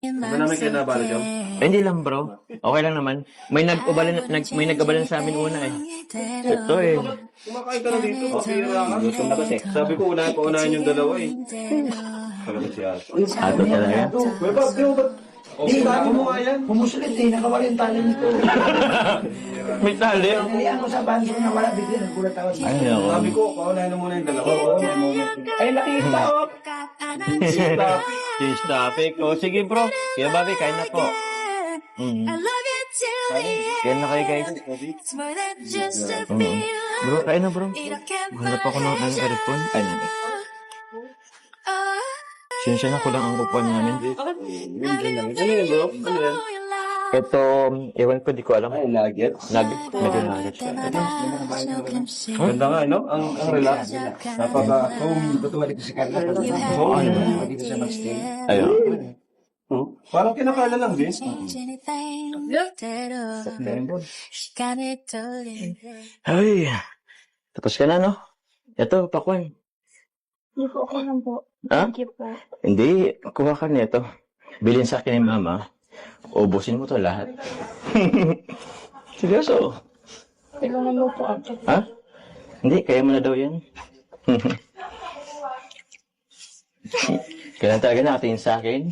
Ano namin kayo nabalo dyan? Hindi lang bro. Okay lang naman. May nag-abalan sa amin una eh. Ito eh. Kumakain ka na dito. Okay, Gusto na kasi. sabi ko, paunahin yung dalawa eh. Talaga si Ato. Ato talaga. May bagyo, ba't? Di, bago mo nga yan. Pumusulit eh, nakawala yung tali nito. May tali. Nalihan ko sa banso na wala, bigla nagulat ako. Ay, ako. Sabi ko, paunahin mo muna yung dalawa. Ay, nakita ko. Cheese topic. O sige bro. Kaya Bobby, kain na po. Kain na kayo guys. Bro, kain na bro. Hanap ako ng earphone. Ay, namin. Sinsya na ko lang ang upuan namin. Ano yun bro? Ano yan? Ito, ewan ko, di ko alam. Ay, nugget. Medyo nuggets. Ganda nga, no? Ang relax. Napaka... Kung tutuwalik ko si Carla, Oo, ano? dito siya mag-stay. Ayun. Parang kinakala lang din. Ay, tapos ka na, no? Ito, pakwan. Hindi po, okay lang po. Ha? Thank you po. Hindi, kuha ka nito. Bilhin sa akin ni mama. Ubusin mo to lahat. Seryoso. Tulungan mo po ako. Ha? Hindi, kaya mo na daw yan. Kailan talaga nakatingin sa akin?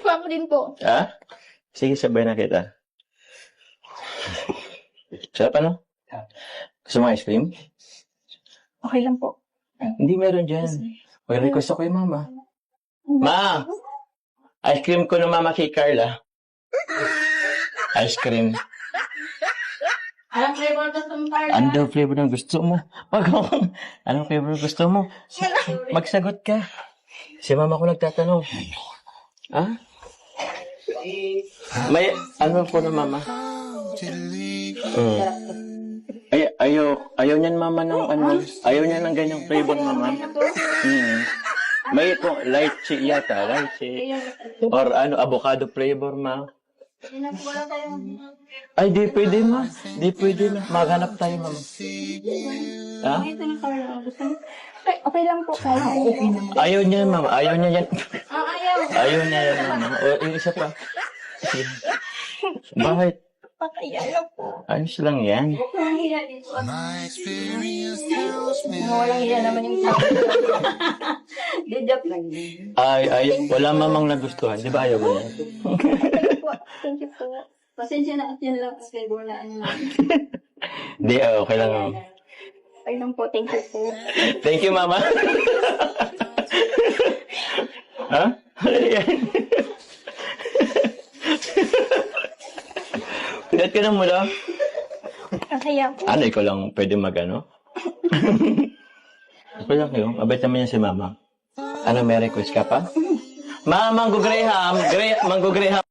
Ako din po. Ha? Sige, sabay na kita. Sarap ano? Gusto mo ice cream? Okay lang po. Hindi meron dyan. Mag-request ako kay mama. Ma! Ice cream ko ng mama kay Carla. Ice cream. Anong flavor gusto mo, Carla? Ano daw flavor ng gusto mo? Anong flavor gusto mo? Magsagot ka. Si mama ko nagtatanong. Ha? May ano po ng mama? Ayaw niyan mama ng ano. Ayaw niya ng ganyang flavor mama. May ito, lychee yata. Lychee. Or ano, avocado flavor ma. Ay, di pwede ma. Di pwede ma. Maghanap tayo mama. Ha? Ito na, Carla. Gusto mo? Okay lang po, Carla. Ayaw niya mama. Ayaw niya yan. Ayaw. Ayaw niya yan mama. O, yung isa pa. Sige. Bakit? Pakaya lang po. Ayos lang yan. Walang hiya dito. Walang hiya naman yung tao. Di joke lang. Wala mamang nagustuhan. Di ba ayaw mo yan? Thank you po. Pasensya na at yan lang kasi wala ano lang. Di, okay lang mama. Okay lang po, thank you po. Thank you mama. Ha? Yan. Pilat ka na mula. Masaya po. Ano, ikaw lang pwede mag-ano? Ako lang kayo. Mabait naman yan si mama. Ano, may request ka pa? Ma, Manggo Graham. Manggo Graham.